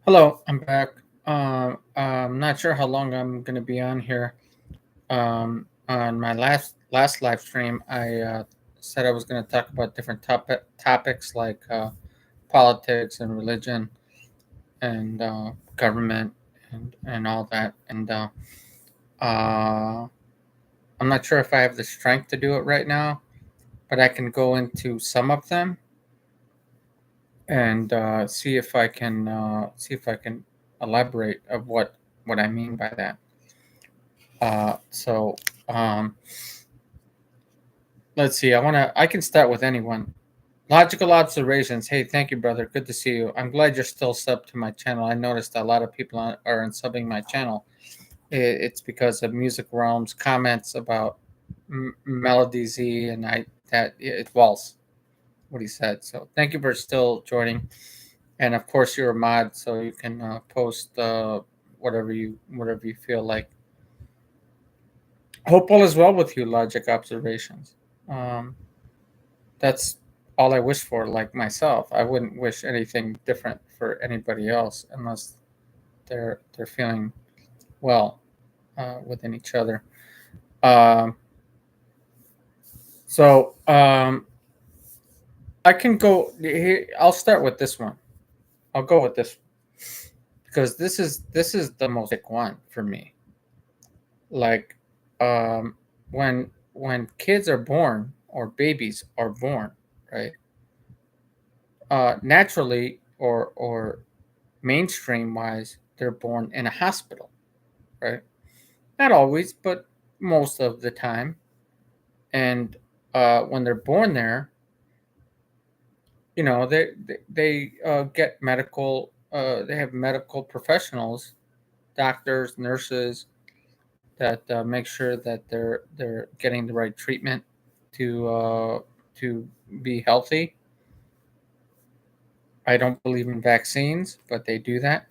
Hello, I'm back. I'm not sure how long I'm going to be on here. On my last live stream, I said I was going to talk about different topics like politics and religion and government and all that. And uh, I'm not sure if I have the strength to do it right now, but I can go into some of them and see if I can elaborate of what I mean by that. So um, let's see. I can start with anyone. Logical observations. Hey, thank you, brother. Good to see you. I'm glad you're still sub to my channel. I noticed a lot of people are unsubbing my channel. It's because of Music Realms comments about Melody Z, and I that it false what he said. So thank you for still joining. And of course, you're a mod, so you can post whatever you feel like. Hope all is well with you. Logic observations. Um, that's all I wish for. Like myself, I wouldn't wish anything different for anybody else unless they're feeling well within each other. Um, so I can go. Here, I'll start with this one. I'll go with this because this is the most one for me. Like um, when kids are born or babies are born, right? Naturally or mainstream wise, they're born in a hospital, right? Not always, but most of the time. And when they're born there, they get medical. They have medical professionals, doctors, nurses that make sure that they're getting the right treatment to be healthy. I don't believe in vaccines, but they do that.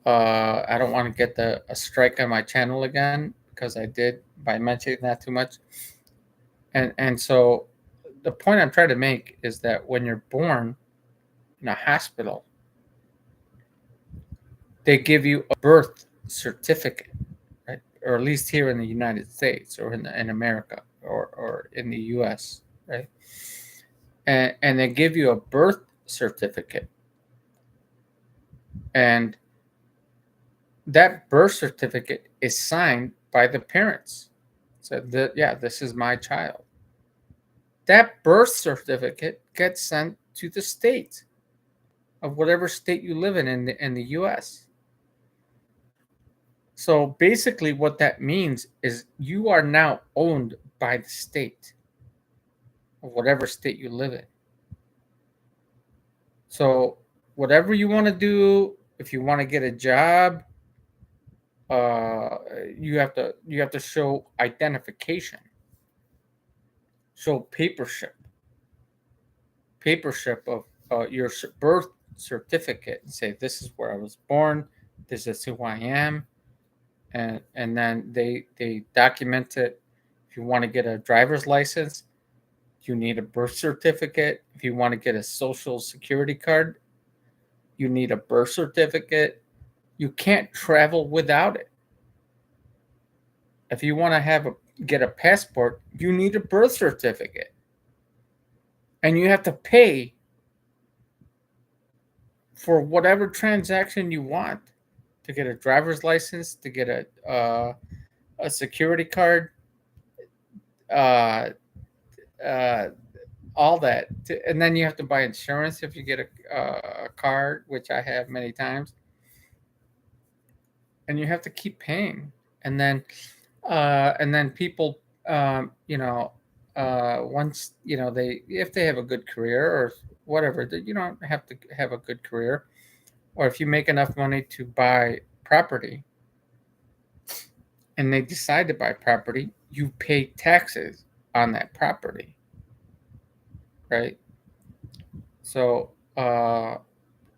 I don't want to get a strike on my channel again because I did by mentioning that too much. And so the point I'm trying to make is that when you're born in a hospital, they give you a birth certificate, right? Or at least here in the United States or in America or in the U.S., right? And they give you a birth certificate, and that birth certificate is signed by the parents. So that, yeah, this is my child. That birth certificate gets sent to the state of whatever state you live in the U.S. So basically, what that means is you are now owned by the state of whatever state you live in. So whatever you want to do, if you want to get a job, uh, you have to show identification, show papership of your birth certificate, and say this is where I was born, this is who I am, and then they document it. If you want to get a driver's license, you need a birth certificate. If you want to get a social security card, you need a birth certificate. You can't travel without it. If you want to get a passport, you need a birth certificate. And you have to pay for whatever transaction you want to get a driver's license, to get a security card, uh, uh, all that. And then you have to buy insurance if you get a car, which I have many times. And you have to keep paying. And then people, once they if they have a good career or whatever, you don't have to have a good career, or if you make enough money to buy property, and they decide to buy property, you pay taxes on that property, right? So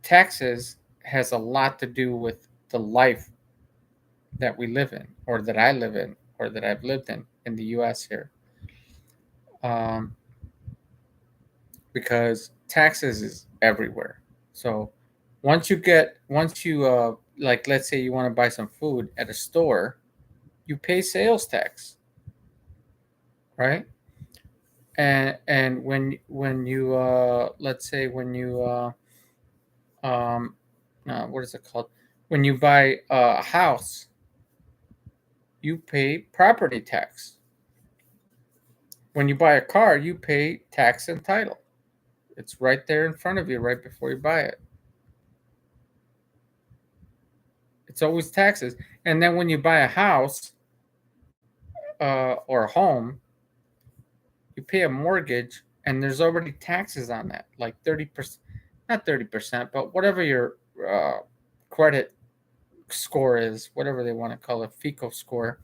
taxes has a lot to do with the life that we live in, or that I live in, or that I've lived in the U.S. here, um, because taxes is everywhere. So once you like, let's say you want to buy some food at a store, you pay sales tax, right? And when you let's say when you um what is it called, when you buy a house, you pay property tax. When you buy a car, you pay tax and title. It's right there in front of you right before you buy it. It's always taxes. And then when you buy a house or a home, you pay a mortgage, and there's already taxes on that, like 30%, not 30%, but whatever your credit score is, whatever they want to call it, FICO score,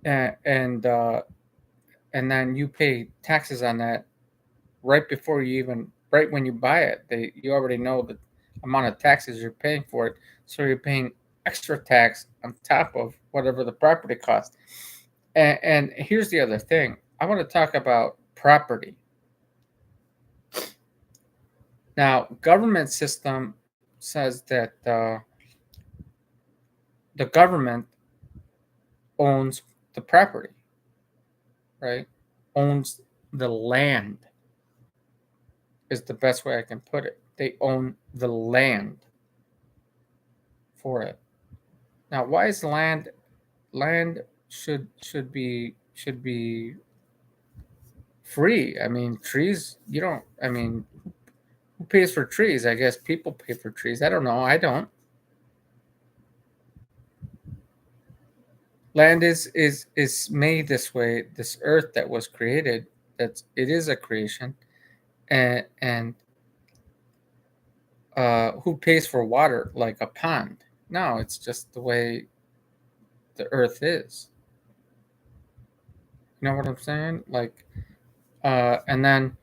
and and then you pay taxes on that right before you even, right when you buy it. You already know the amount of taxes you're paying for it, so you're paying extra tax on top of whatever the property cost. And here's the other thing. I want to talk about property. Now, government system says that the government owns the property, right? Owns the land is the best way I can put it. They own the land for it. Now, why is land should be free? I mean, trees. You don't. I mean, who pays for trees? I guess people pay for trees. I don't know. I don't. Land is made this way. This earth that was created, it is a creation, and who pays for water like a pond? No, it's just the way the earth is. You know what I'm saying? Like, and then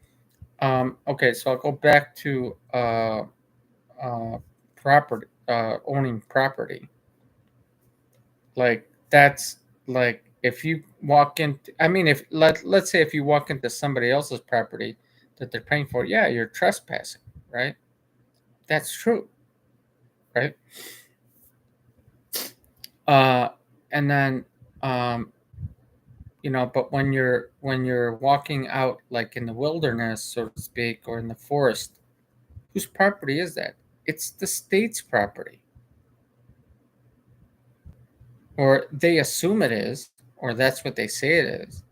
okay, so I'll go back to uh, property, owning property. Like that's like if you walk in. I mean, if let's say if you walk into somebody else's property that they're paying for, yeah, you're trespassing, right? That's true, right? Uh, and then um, but when you're walking out like in the wilderness, so to speak, or in the forest, whose property is that? It's the state's property, or they assume it is, or that's what they say it is.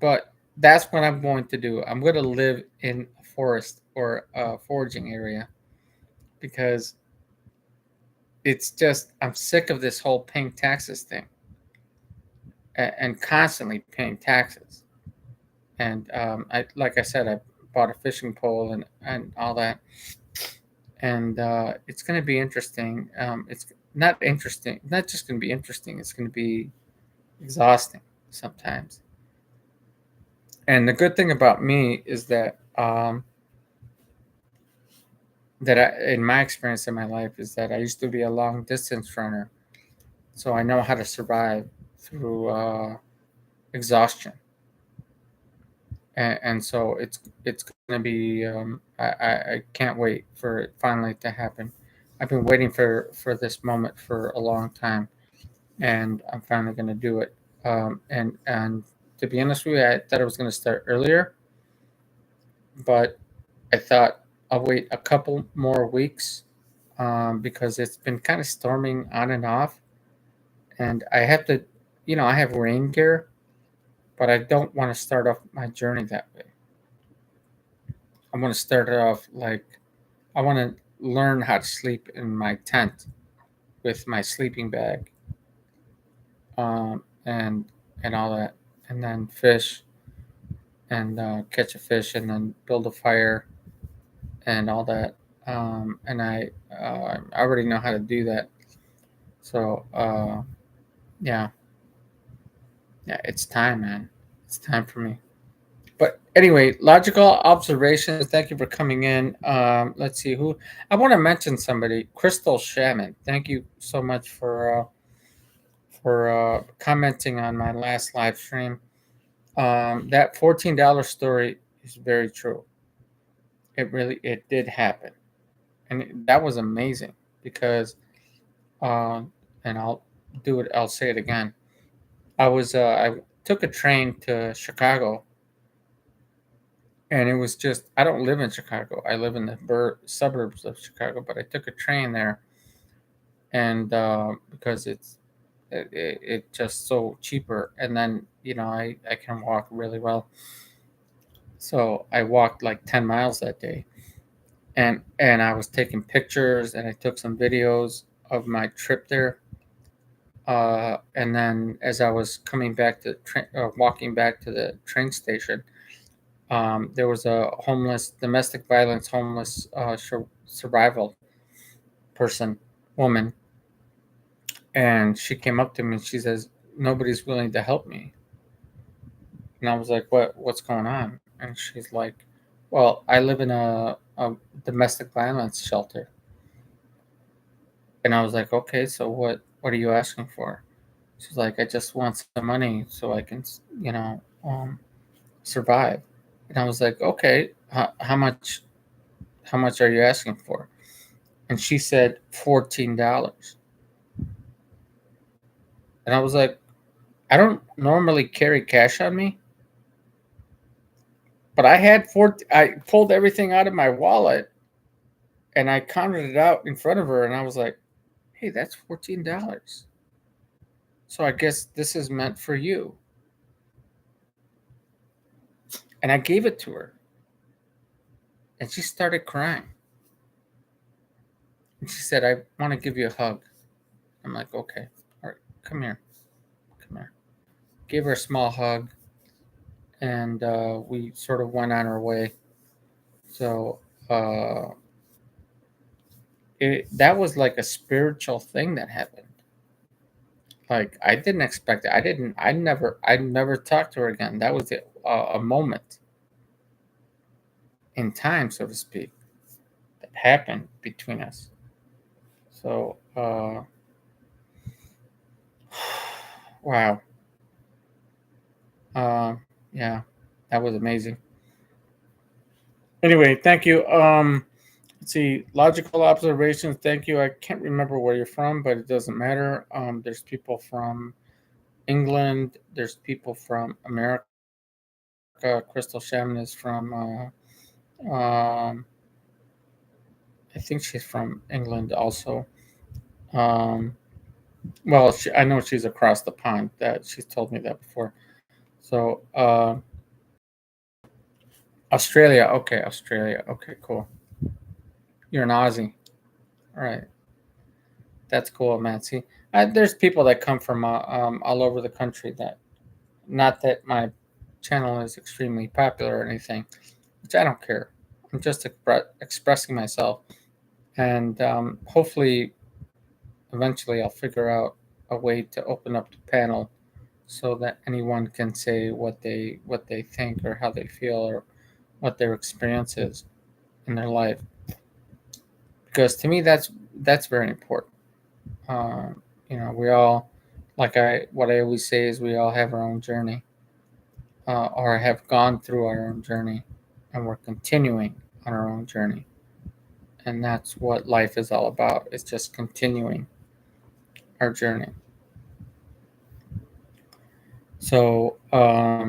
But that's what I'm going to do. I'm going to live in a forest or a foraging area because it's just, I'm sick of this whole paying taxes thing, and constantly paying taxes. And like I said, I bought a fishing pole and all that, and it's going to be interesting. It's not interesting, not just going to be interesting. It's going to be exhausting sometimes. And the good thing about me is that in my experience in my life, is that I used to be a long distance runner, so I know how to survive through exhaustion. And so it's going to be. I can't wait for it finally to happen. I've been waiting for this moment for a long time, and I'm finally going to do it. And to be honest with you, I thought I was going to start earlier, but I thought I'll wait a couple more weeks, because it's been kind of storming on and off, and I have to, I have rain gear, but I don't want to start off my journey that way. I want to start it off like I want to learn how to sleep in my tent with my sleeping bag, and all that, and then fish and catch a fish, and then build a fire and all that. And I already know how to do that. So yeah, yeah, it's time, man. It's time for me. But anyway, logical observations. Thank you for coming in. Let's see who I want to mention. Somebody, Crystal Shaman. Thank you so much for commenting on my last live stream. That $14 story is very true. it did happen, and that was amazing because, and I'll say it again. I took a train to Chicago, and it was just I don't live in Chicago. I live in the suburbs of Chicago, but I took a train there, and because it just so cheaper, and then I can walk really well, so I walked like 10 miles that day, and I was taking pictures, and I took some videos of my trip there. And then as I was coming back to walking back to the train station, there was a domestic violence homeless survival person, woman, and she came up to me and she says, "Nobody's willing to help me." And I was like, What's going on?" And she's like, "Well, I live in a domestic violence shelter." And I was like, "Okay, so what are you asking for?" She's like, "I just want some money so I can, survive." And I was like, "Okay, how much are you asking for?" And she said $14. And I was like, "I don't normally carry cash on me, but I pulled everything out of my wallet and I counted it out in front of her, and I was like, "Hey, that's $14. So I guess this is meant for you." And I gave it to her, and she started crying. And she said, "I want to give you a hug." I'm like, "Okay, all right, come here, come here." Gave her a small hug, and we sort of went on our way. So uh, that was like a spiritual thing that happened. Like I didn't expect it. I never talked to her again. That was a moment in time, so to speak, that happened between us. So, wow. Uh, yeah, that was amazing. Anyway, thank you. Let's see, logical observations. Thank you. I can't remember where you're from, but it doesn't matter. There's people from England. There's people from America. Crystal Shaman is from. I think she's from England also. Um, well, I know she's across the pond. That she's told me that before. So Australia. Okay, Australia. Okay, cool. You're an Aussie. All right. That's cool, man. See, there's people that come from all over the country. That not that my channel is extremely popular or anything, which I don't care. I'm just expressing myself, and hopefully, eventually, I'll figure out a way to open up the panel so that anyone can say what they think or how they feel or what their experience is in their life. Because to me, that's very important. We all, like what I always say is we all have our own journey, or have gone through our own journey, and we're continuing on our own journey, and that's what life is all about. It's just continuing our journey. So, I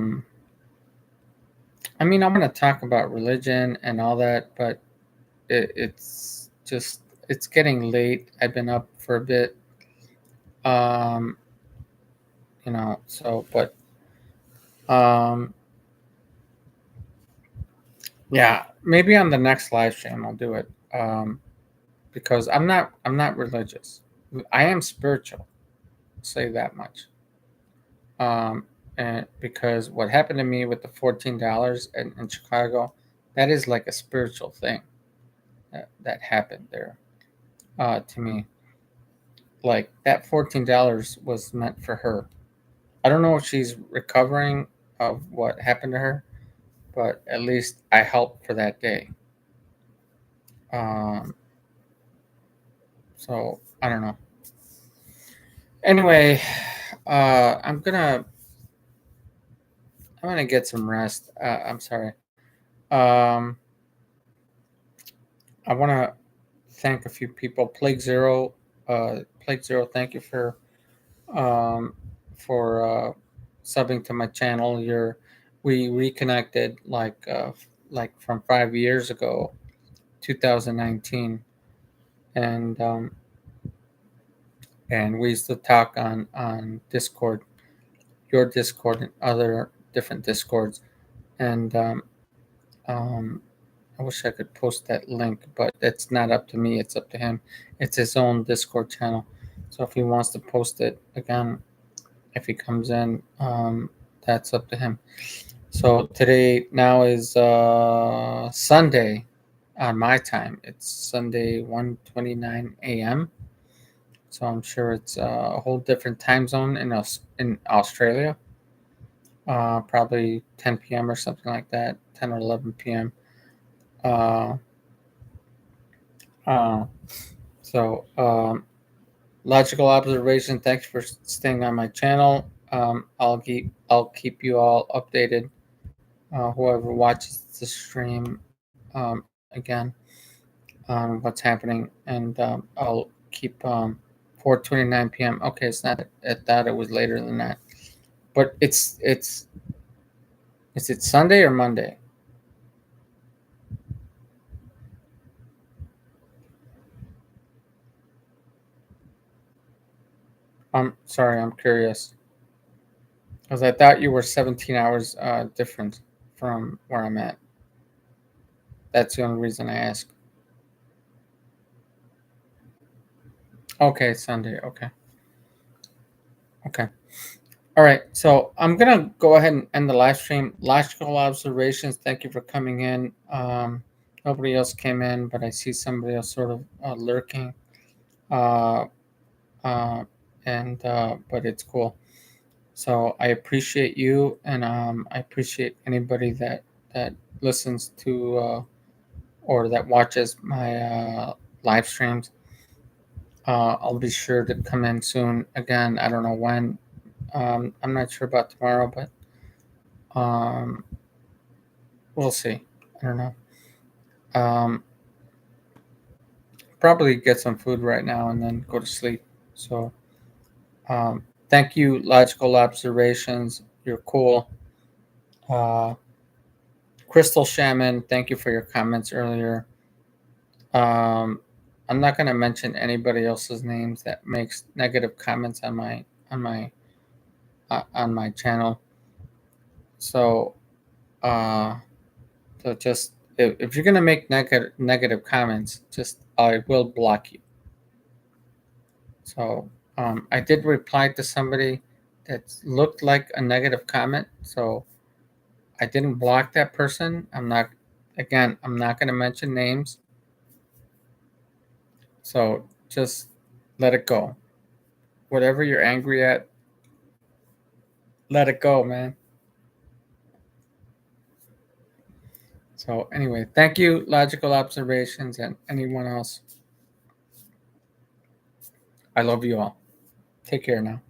mean, I'm going to talk about religion and all that, but it's getting late. I've been up for a bit, um, but um, yeah, maybe on the next live stream I'll do it. Because I'm not religious. I am spiritual. I'll say that much. And because what happened to me with the $14 in Chicago, that is like a spiritual thing that happened there to me. Like that $14 was meant for her. I don't know if she's recovering of what happened to her, but at least I helped for that day. Um, so I don't know. Anyway, I'm gonna get some rest. I'm sorry. Um, I want to thank a few people. Plague Zero, thank you um, for subbing to my channel. We reconnected like from 5 years ago, 2019, and we used to talk on Discord, your Discord, and other different Discords, and um, I wish I could post that link, but it's not up to me. It's up to him. It's his own Discord channel. So if he wants to post it again, if he comes in, that's up to him. So today now is Sunday on my time. It's Sunday 1:29 a.m. So I'm sure it's a whole different time zone in Australia. Probably 10 p.m. or something like that, 10 or 11 p.m. Uh, uh, so logical observation. Thanks for staying on my channel. I'll keep you all updated. Whoever watches the stream again on what's happening, and I'll keep 4:29 p.m. Okay, it's not at that. It was later than that, but it's is it Sunday or Monday? I'm sorry, I'm curious because I thought you were 17 hours different from where I'm at. That's the only reason I ask. Okay, Sunday. Okay. Okay. All right. So I'm gonna go ahead and end the live stream. Logical observations. Thank you for coming in. Nobody else came in, but I see somebody else sort of lurking. Uh, uh, and But it's cool. So I appreciate you, and I appreciate anybody that listens to or that watches my live streams. I'll be sure to come in soon. Again, I don't know when. I'm not sure about tomorrow, but we'll see. I don't know. Um, Probably get some food right now and then go to sleep. So, thank you, Logical Observations. You're cool. Uh, Crystal Shaman, thank you for your comments earlier. I'm not going to mention anybody else's names that makes negative comments on my channel. So, uh, so just if you're gonna make negative comments, just I will block you. So I did reply to somebody that looked like a negative comment, so I didn't block that person. I'm not gonna mention names. So just let it go. Whatever you're angry at, let it go, man. So anyway, thank you, Logical Observations, and anyone else. I love you all. Take care now.